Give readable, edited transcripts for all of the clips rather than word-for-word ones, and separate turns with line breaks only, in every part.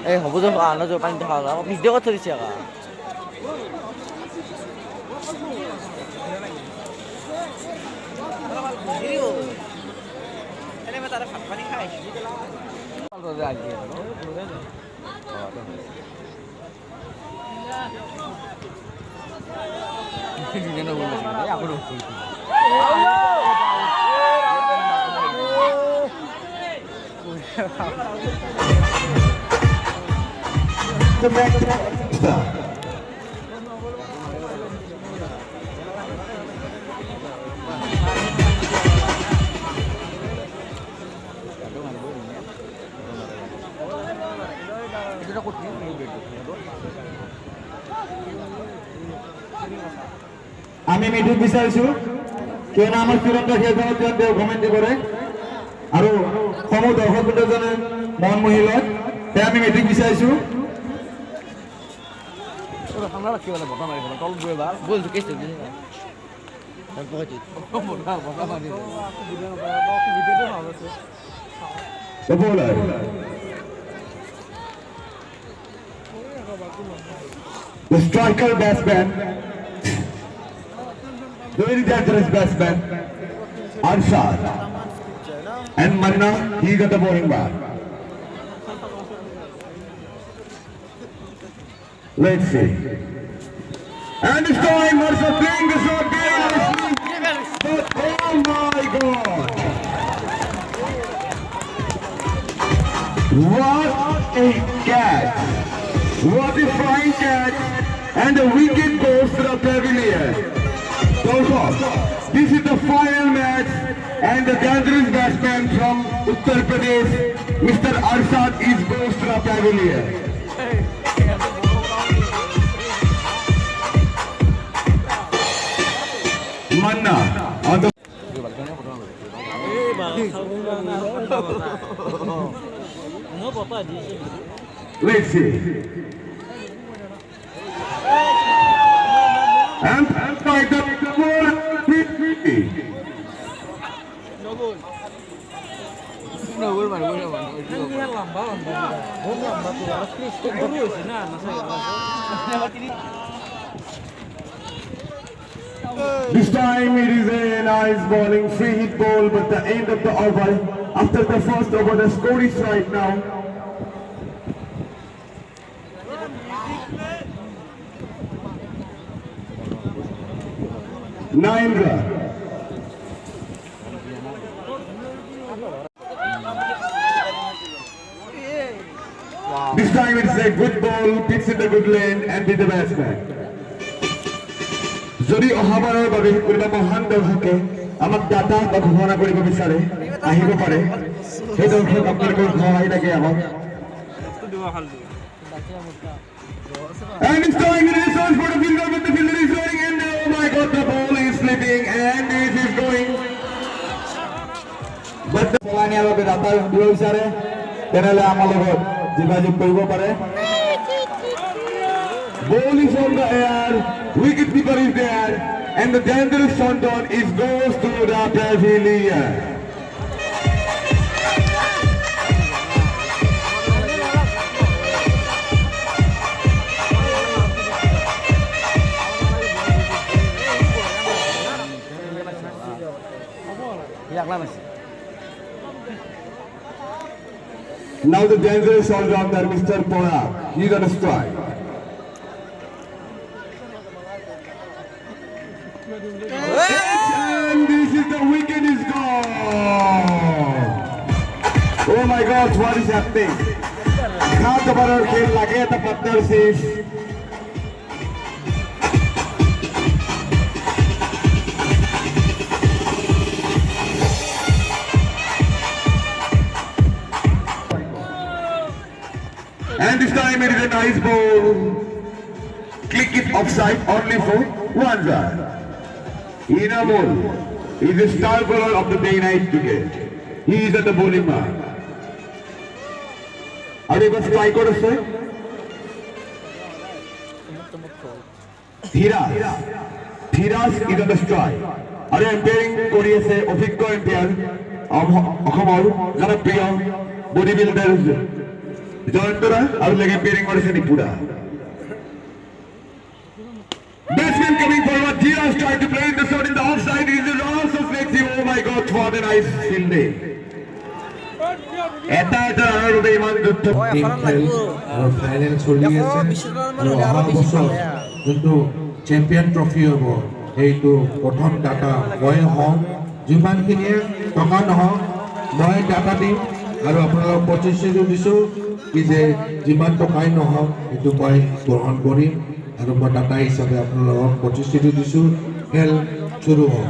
এই হ'ব যে আনা যে পানী দেখা না ভিডিঅ' কৰি থৈছে আকা এনে মই তাৰে ভাত পানী খাই
আমি মিটিং বিচাৰিছো কিয়নো আমাৰ চূড়ান্ত খেলখনত তেওঁ কমেণ্ট কৰে আৰু সমূহ দৰ্শক বৃন্দজনে মন মোহি লয় সেয়া আমি মিটিং বিচাৰিছো The striker batsman, very dangerous batsman, Arshad, and Manna, he got the bowling bar. Let's see. And this time, Arshad playing the shot fearlessly. But oh my God! What a catch! What a fine catch! And the wicket goes to the pavilion. This is the final match, and the dangerous batsman from Uttar Pradesh, Mr. Arshad, is goes to the pavilion. Manna on the. Let's see. And by the ball, 350.
No goal man, goal man. Ini lamba lamba. Goal lamba tu harus cricter dulu sih na, nasa.
This time it is a nice bowling, free hit ball, but the end of the over. After the first over, the score is right now. Nine run. This time it's a good ball, pitch in the good lane, and with the batsman. যদি অহাবাৰৰ বাবে কোনোবা মহান দৰ্শকে আমাক data বা ঘোষণা কৰিব বিচাৰে আহিব পাৰে সেই দৰ্শক আপোনালোকৰ ঘৰ আহি থাকে আমাক And it's going in a search for the fielder, but the fielder is going in. Oh my God, the ball is slipping and it is going. But the Solania lobe data দিব বিচাৰে তেনেহলে আমাৰ লগত যোগাযোগ কৰিব পাৰে Ball is on the air, wicket keeper is there, and the dangerous shot is goes to the pavilion. Now the dangerous all-rounder, Mr. Porak, he's on a strike. And this is the wicket is gone. Oh my God, what is happening? Half the batter खेल लगे तो पत्थर से And this time it is a nice ball. Click it offside only for one run. Inamul is the star bowler of the day-night cricket. He is at the bowling mark. Are you going to strike out, sir? Thiras is on the strike. Are you empairing Korea se Ofiko umpire? Akhomar, jana priya bodybuilders জয়ন্তরা আৰু লেগে পেৰিং কৰিছে নিপুৰা batsman coming forward Jiras trying to play the shot in the offside is also flexing oh my god what a nice fielding এটা আৰু বেমান যুদ্ধ
আৰু final চলি আছে আৰু অহা বছৰ যোনটো চেম্পিয়ন ট্ৰফি হ'ব এইটো প্ৰথম ডাটা মই হওঁ যিমানখিনিয়ে টকা নহওক মই ডাটা দিম আৰু আপোনালোকক প্ৰতিশ্ৰুতি দিছোঁ কি যে যিমান টকাই নহওক এইটো মই গ্ৰহণ কৰিম আৰু মই ডাটা হিচাপে আপোনালোকক প্ৰতিশ্ৰুতি দিছোঁ খেল শুৰু হ'ব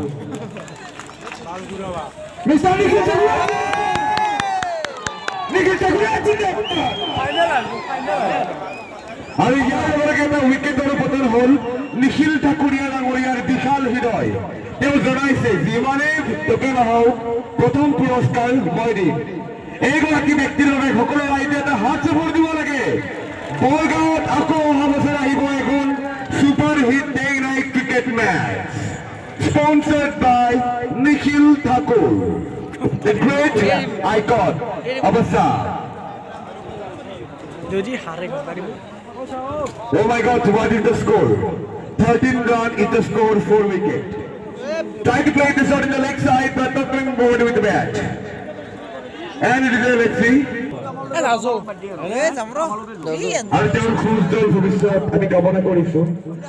আৰু ইয়াৰ লগে এটা উইকেটৰ পতন হ'ল নিখিল ঠাকুৰীয়া ডাঙৰীয়াৰ বিশাল হৃদয় তেওঁ জনাইছে যিমানে টকা নহওক প্ৰথম পুৰস্কাৰ মই দিম এইগৰাকী ব্যক্তিৰ বাবে সকলো ৰাইজে এটা হাত চাপৰ দিব লাগে বৰগাঁৱত আকৌ অহা বছৰ আহিব এখন super hit day night cricket match sponsored by Nikhil Thakur the great icon of Assam oh my god what is the score 13 run is the score 4 wicket try to play this out in the leg side but not going forward with the bat and it is a let's see আৰু তেওঁৰ সুন্দৰ ভৱিষ্যত আমি কামনা কৰিছোঁ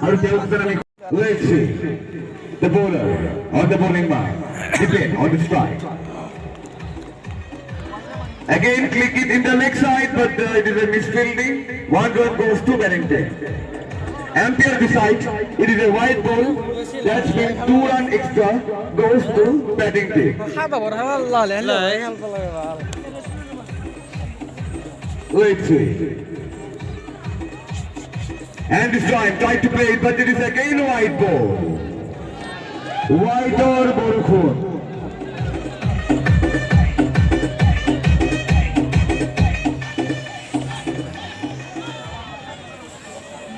আৰু তেওঁক আমি let's see the bowler on the bowling mark depend on the strike again click it in the leg side but it is a misfielding one run goes to Bennington umpire decides it is a wide ball that's been 2 run extra goes to Bennington let's see and this time try to play it but it is again a wide ball wide or Borukhun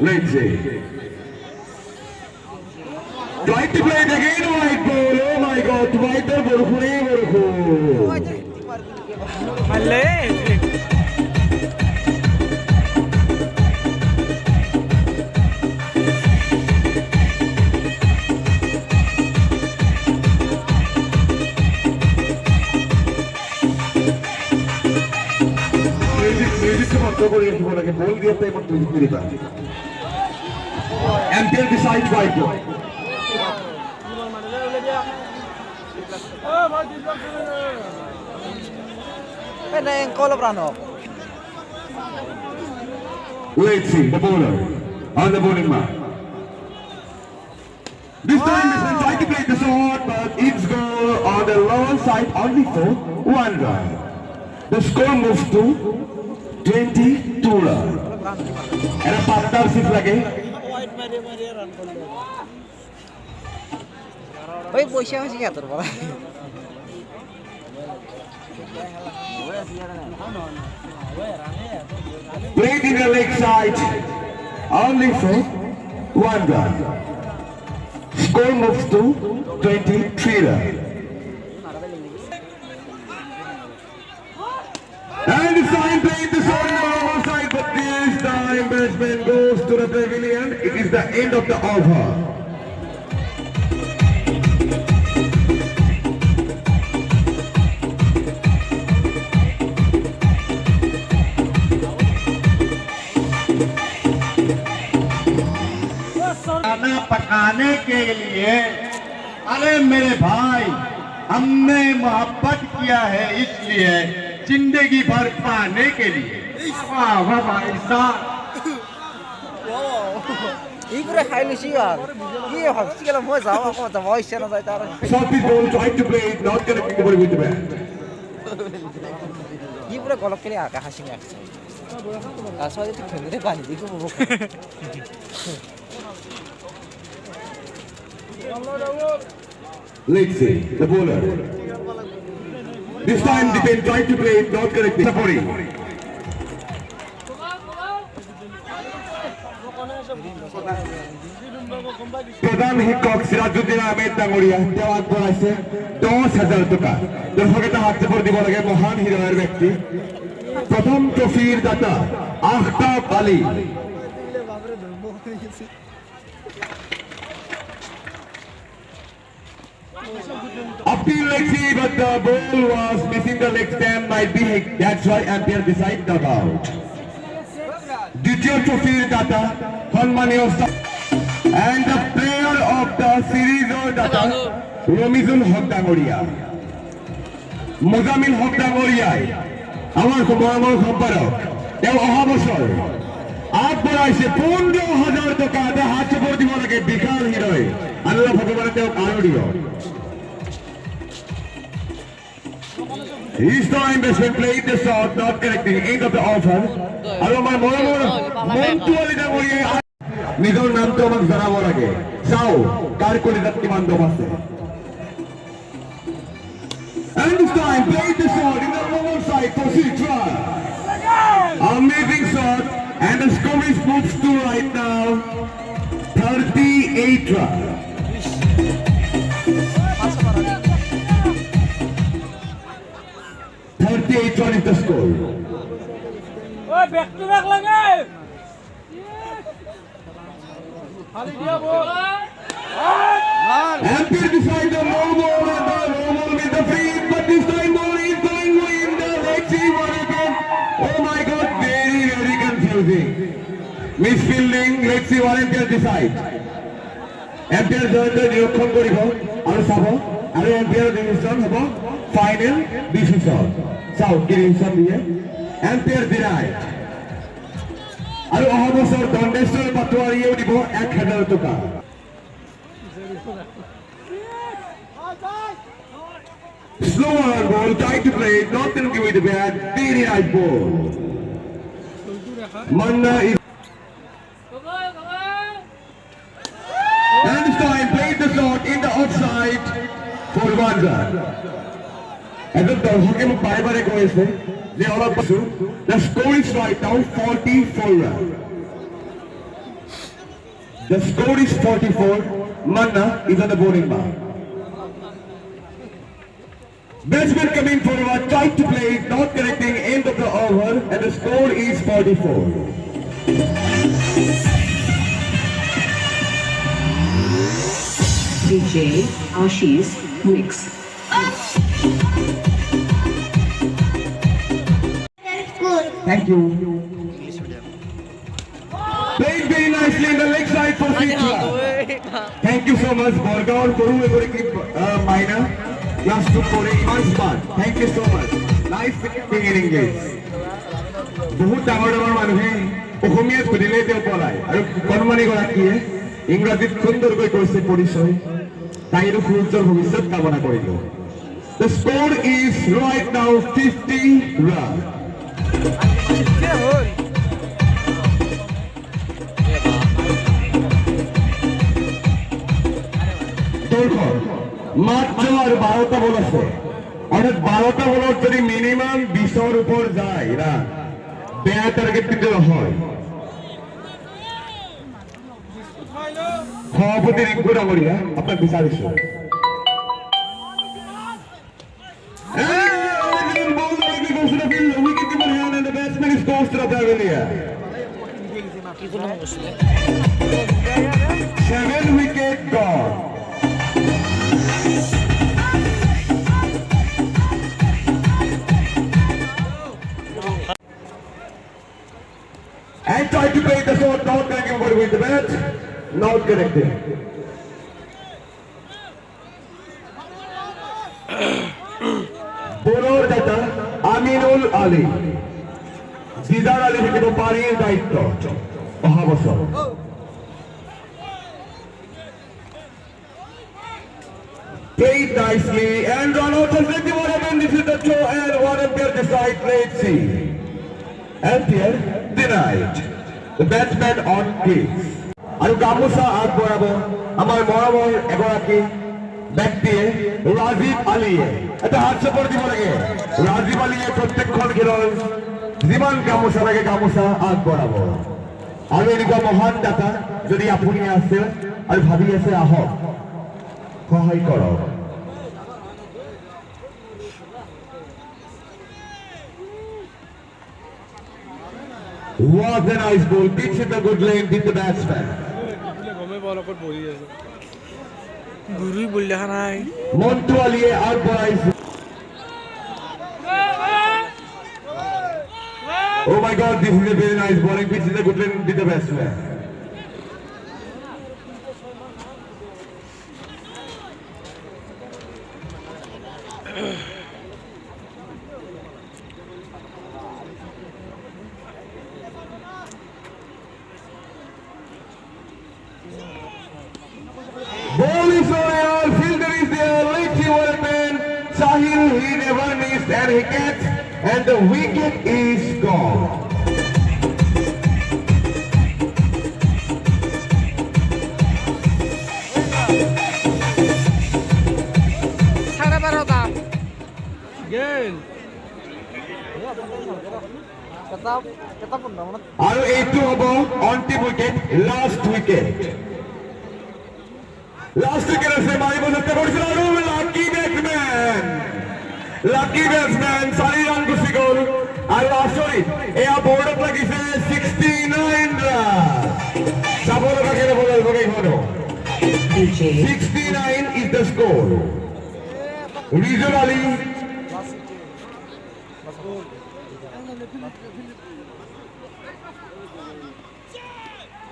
let's see try to play it again wide ball oh my god wide or Borukhun ball diya tayo magtuloy pa umpire decides wide ball let's see the bowler on the bowling mark this time Mr. tried to play the shot but it's go on the lower side only for 1 run the score moves to 22 run and a partnership lage
ওই পয়সা হচ্ছে কি তোর বাবা
played in the leg side only for 1 run score moves to 23 run and this time played the shot on the lower side but this time batsman goes to the pavilion it is the end of the over
खाना पकाने के लिए अरे मेरे भाई हमने मोहब्बत किया है इसलिए जिंदगी भर पाने के लिए वाह वाह भाई साहब
이거를 하이리시 와. 이게 확실히 뭐 자와 뭐 멋있잖아 다.
shot is ball tried to play it not going to kick with the bat
이거를 걸럭끼리 아까 하신 거 같아. 아 소리 좀 경례 많이 이거 뭐.
let's see the bowler this time defend tried to play it not correctly Sapori প্রধান শিক্ষক সিরাজউদ্দিন আহমেদ ডাঙৰীয়া তেওঁ আগবঢ়াইছে 10,000 টকা দৰ্শকে হাত চাপৰ দিব লাগে মহান হৃদয়ৰ ব্যক্তি প্রথম ট্রফির দাতা আখতাব Ali. Appeal leg see, but the ball was missing the leg stamp, might be hit. That's why umpire decide dug out. দ্বিতীয় ট্রফির দাতা সম্মানীয় and the player of the series or দাতা রমিজুল হক ডাঙরিয়া। মোজামিল হক ডাঙরিয়ায় আমার মহামূল সম্পাদক তেওঁ অহা বছৰ আগবঢ়াইছে 15,000 টকা। এটা হাত চাপৰ দিব লাগে, বিশাল হৃদয়। আল্লাহ ভগৱানে তেওঁক আৰু দিয়ক। He's trying to play the shot, not correcting end of the offer. আৰু আমাৰ মৰমৰ মনটো আলি ডাঙৰীয়াই নিজৰ নামটো আমাক জনাব লাগে। চাও কাৰ কলিজাত কিমান দম আছে। And this time played the shot in the lower side for 6 runs. Amazing shot, and the score is moves to right now 38 runs. 38 runs is the score.
Oi, back to back lagi. Kali dia bol.
Umpire decide the no ball and the no ball with the free, but this time ball is going in the leg. See what happens. Oh my God, very confusing. Misfielding. Let's see what umpire decide. Umpire joined নিৰীক্ষণ কৰিব আৰু চাব আৰু umpire decision হ'ব final decision. চাও কি decision দিয়ে। umpire denied. আৰু অহা বছৰ দণ্ডেশ্বৰ পাটোৱাৰীয়েও দিব 1,000 টকা। Slower ball, trying to play, not going to give it a bat, very nice ball. Manna is... And this time played the shot in the offside for 1 run. And the দর্শকে মোক বাৰে বাৰে কৈ আছে যে অলপ পাছো। The score is right now 44 runs. The score is 44. Manna is on the bowling mark. Batsman coming forward, tried to play, not connecting, end of the over, and the score is 44.
DJ Ashish Mix.
Thank you. Played very nicely in the leg side for 6 runs. Thank you so much, borgao koru egore ki minor. Class 2 for 8 months back. Thank you so much. Nice being in English. বহুত ডাঙৰ মানুহে অসমীয়াত সুধিলে তেওঁ পলাই আৰু কৰ্মণি গৰাকীয়ে ইংৰাজীত সুন্দৰকৈ কৈছে পৰিচয়। তাইৰো সুউজ্জ্বল ভৱিষ্যত কামনা কৰিলো। The score is right now 50 runs. মাত্র আর 12টা বল আছে। অর্থাৎ 12টা বলত যদি মিনিমাম 20-ৰ উপৰ যায় না বেয়া টার্গেট কিন্তু হয়। সভাপতি রিঙ্কু ডাঙৰীয়া আপোনাক বিচাৰিছো। And the batsman is goes to the pavilion. 7 wicket gone. And try to play the shot, not connecting with the bat, not connecting. Bowler data Aminul Ali. Zidar Ali থেকে পারির দায়িত্ব অহাবসর। Played nicely and run out of 21. This is the throw and one umpire decide. Let's see. Umpire denied. The batsman on crease. আৰু গামোচা আগবঢ়াব আমাৰ মৰমৰ এগৰাকী ব্যক্তিয়ে ৰাজীৱ আলীয়ে। এটা হাত চাপৰ দিব লাগে। ৰাজীৱ আলীয়ে প্ৰত্যেকখন খেলৰ যিমান গামোচা লাগে গামোচা আগবঢ়াব। আৰু এনেকুৱা মহান দাতা যদি আপুনি আছে আৰু ভাবি আছে আহক সহায় কৰক। What a nice ball. Pitch in the good lane with the batsman. Montu Aliye outboys. Oh my God, this is a very nice bowling. Pitch in the good lane with the batsman. Ball is over, fielder is there, Lechi Wellman, Sahil, he never missed and he gets, and the wicket is gone. Aru 8 on team wicket, last wicket. Last wicket is Mari was lucky batsman. Lucky batsman, Sari run to goal. Sorry, a board of like 69 runs. 69 is the score. Regionally,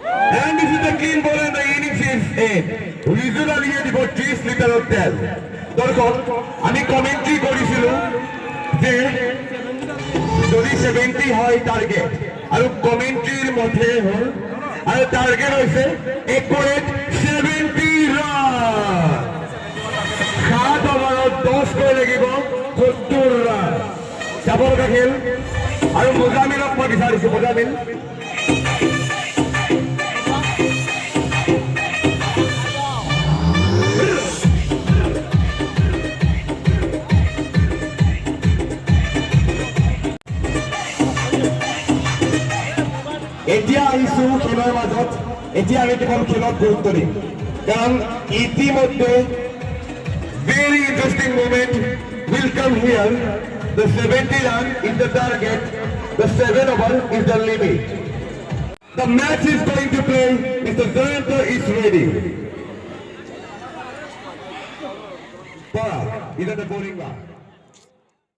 and this is the clean ball and the innings is 8. Usually he got 3 slipper of 10. Therefore, আমি commentary করেছিল যে যদি 70 হয় target আর কমেন্ট্রির মধ্যে হল আর target হইছে accurate 70 run 7 ওভাৰত 10 কৰি লাগিব 70 ৰান চাবৰ খেল আৰু মুজামিলক মই বিচাৰিছো মুজামিল এতিয়া আহিছো খেলৰ মাজত এতিয়া আমি কেৱল খেলত গুৰুত্ব দিম কাৰণ ইতিমধ্যে very interesting moment will come here. The 70 run is the target, the 7 over is the limit. The match is going to play. Mr. Zayanta is ready. Parag is at the bowling line.